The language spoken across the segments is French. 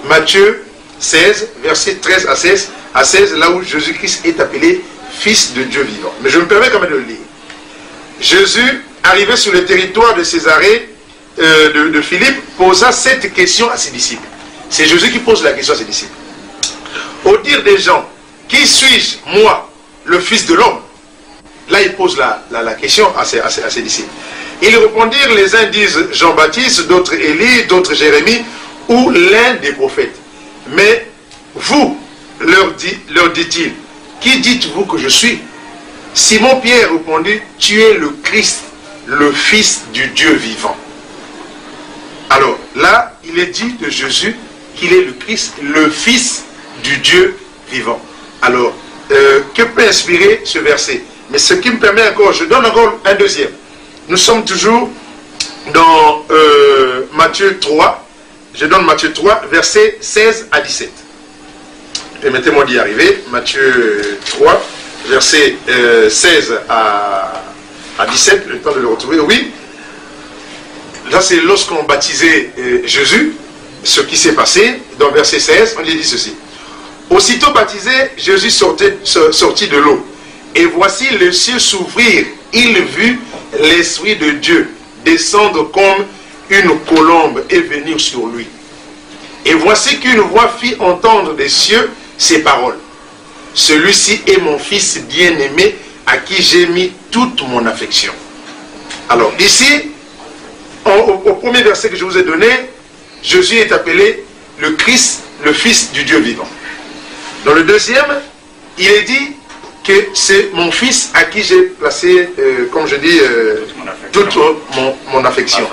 Matthieu 16, versets 13 à 16, là où Jésus-Christ est appelé Fils de Dieu vivant. Mais je me permets quand même de le lire. Jésus, arrivé sur le territoire de Césarée, de Philippe, posa cette question à ses disciples. C'est Jésus qui pose la question à ses disciples. Au dire des gens, qui suis-je, moi, le Fils de l'homme? Là, il pose la question à ses disciples. Ils répondirent, les uns disent Jean-Baptiste, d'autres Élie, d'autres Jérémie, ou l'un des prophètes. Mais vous, leur dit-il, qui dites-vous que je suis? Simon-Pierre répondit, tu es le Christ, le Fils du Dieu vivant. Alors, là, il est dit de Jésus qu'il est le Christ, le Fils du Dieu vivant. Alors, que peut inspirer ce verset? Mais ce qui me permet encore, je donne encore un deuxième. Nous sommes toujours dans Matthieu 3. Je donne Matthieu 3, versets 16 à 17. Permettez-moi d'y arriver. Matthieu 3, versets 16 à 17. Le temps de le retrouver. Oui. Là, c'est lorsqu'on baptisait Jésus, ce qui s'est passé. Dans verset 16, on lui dit ceci. Aussitôt baptisé, Jésus sortit de l'eau. Et voici les cieux s'ouvrir. Il vit l'Esprit de Dieu descendre comme une colombe et venir sur lui. Et voici qu'une voix fit entendre des cieux ces paroles. Celui-ci est mon Fils bien-aimé à qui j'ai mis toute mon affection. Alors ici, au premier verset que je vous ai donné, Jésus est appelé le Christ, le Fils du Dieu vivant. Dans le deuxième, il est dit que c'est mon Fils à qui j'ai placé, comme je dis, toute mon affection.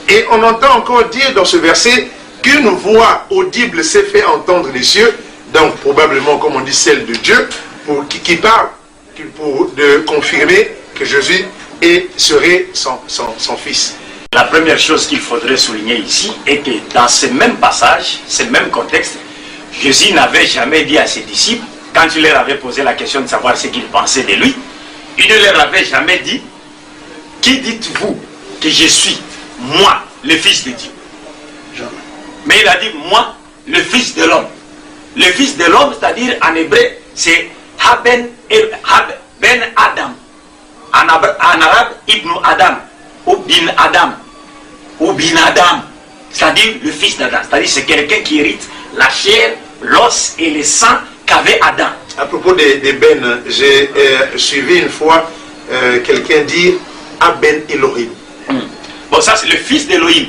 Et on entend encore dire dans ce verset qu'une voix audible s'est fait entendre des cieux, donc probablement, comme on dit, celle de Dieu, qui parle pour de confirmer que Jésus serait son Fils. La première chose qu'il faudrait souligner ici est que dans ce même passage, ce même contexte, Jésus n'avait jamais dit à ses disciples, quand il leur avait posé la question de savoir ce qu'ils pensaient de lui, il ne leur avait jamais dit, qui dites-vous que je suis, moi, le Fils de Dieu? Mais il a dit, moi, le Fils de l'homme. Le Fils de l'homme, c'est-à-dire en hébreu, c'est Ben Adam. En arabe, Ibn Adam, ou Bin Adam, ou Bin Adam, c'est-à-dire le Fils d'Adam. C'est-à-dire c'est quelqu'un qui hérite la chair, l'os et le sang qu'avait Adam. À propos des Ben, j'ai suivi une fois quelqu'un dire Aben Elohim. Bon, ça c'est le fils d'Elohim,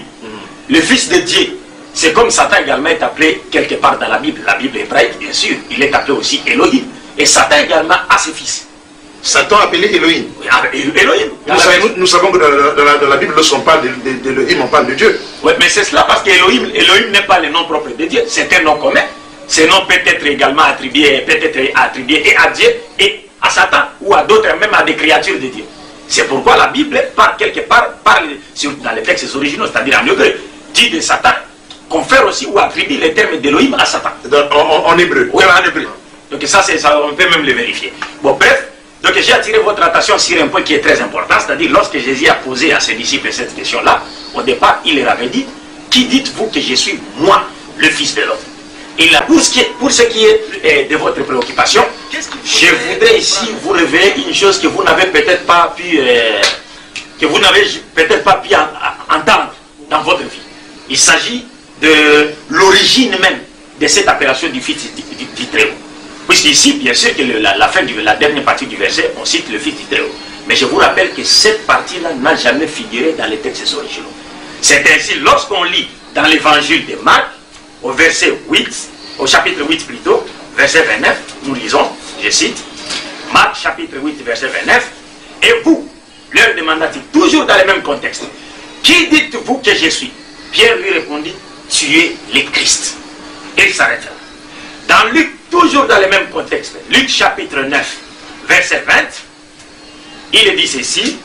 le fils de Dieu. C'est comme Satan également est appelé quelque part dans la Bible hébraïque, bien sûr, il est appelé aussi Elohim. Et Satan également a ses fils. Satan appelé Elohim. Elohim. Nous savons que dans la Bible, lorsqu'on parle d'Elohim, on parle de Dieu. Oui, mais c'est cela parce qu'Elohim n'est pas le nom propre de Dieu, c'est un nom commun. Ce nom peut être également attribué et à Dieu et à Satan ou à d'autres, même à des créatures de Dieu. C'est pourquoi la Bible, quelque part, parle dans les textes originaux, c'est-à-dire en hébreu, dit de Satan, confère aussi ou attribue les termes d'Elohim à Satan. En hébreu. Oui, en hébreu. Donc ça, on peut même le vérifier. Bon, bref, donc j'ai attiré votre attention sur un point qui est très important, c'est-à-dire lorsque Jésus a posé à ses disciples cette question-là, au départ, il leur avait dit, qui dites-vous que je suis, moi, le Fils de l'homme? Et là, pour ce qui est de votre préoccupation, je voudrais ici vous révéler une chose que vous n'avez peut-être pas pu entendre dans votre vie. Il s'agit de l'origine même de cette appellation du Fils du Très-Haut. Puisqu'ici, bien sûr, que la dernière partie du verset, on cite le Fils du Très-Haut. Mais je vous rappelle que cette partie-là n'a jamais figuré dans les textes originaux. C'est ainsi, lorsqu'on lit dans l'évangile de Marc, au chapitre 8 plutôt, verset 29, nous lisons, je cite, Marc chapitre 8, verset 29, et vous, leur demanda-t-il, toujours dans le même contexte, qui dites-vous que je suis? Pierre lui répondit, tu es le Christ. Et il s'arrête là. Dans Luc, toujours dans le même contexte, Luc chapitre 9, verset 20, il dit ceci,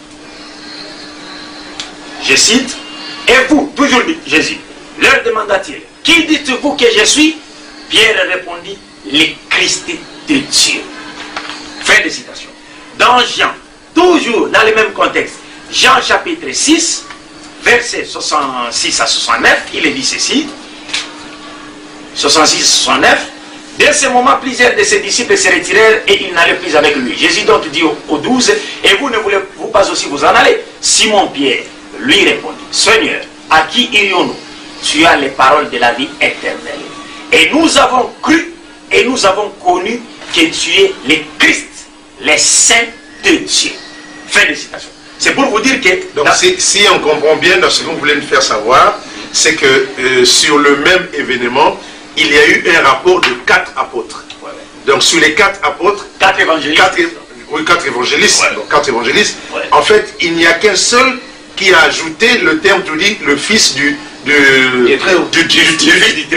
je cite, et vous, toujours Jésus, leur demanda-t-il, qui dites-vous que je suis? Pierre répondit, le Christ de Dieu. Fin de citation. Dans Jean, toujours dans le même contexte, Jean chapitre 6, versets 66 à 69, il dit ceci, 66-69. Dès ce moment, plusieurs de ses disciples se retirèrent et ils n'allaient plus avec lui. Jésus donc dit aux 12, et vous ne voulez-vous pas aussi vous en aller? Simon-Pierre lui répondit, Seigneur, à qui irions-nous? Tu as les paroles de la vie éternelle. Et nous avons cru et nous avons connu que tu es le Christ, le Saint de Dieu. Fin de citation. C'est pour vous dire que... Donc si on comprend bien dans ce que vous voulez nous faire savoir, c'est que sur le même événement, il y a eu un rapport de 4 apôtres. Ouais. Donc sur les 4 apôtres, 4 évangélistes. 4 évangélistes. Ouais. Donc 4 évangélistes. Ouais. En fait, il n'y a qu'un seul qui a ajouté le terme, tu dis, le fils du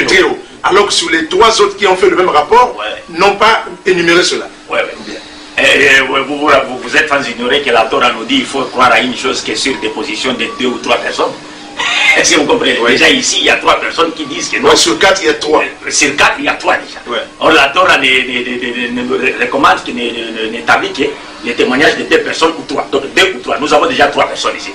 Très-Haut. Alors que sur les 3 autres qui ont fait le même rapport, ouais, n'ont pas énuméré cela. Ouais, ouais. Vous êtes sans ignorer que la Torah nous dit qu'il faut croire à une chose qui est sur déposition de 2 ou 3 personnes. Est-ce que vous comprenez? Ouais. Déjà ici, il y a 3 personnes qui disent que non. Ouais, sur 4, il y a 3. Sur 4, il y a 3 déjà. Ouais. Or, la Torah ne recommande, n'établit que les témoignages de 2 personnes ou 3. Donc 2 ou 3. Nous avons déjà 3 personnes ici.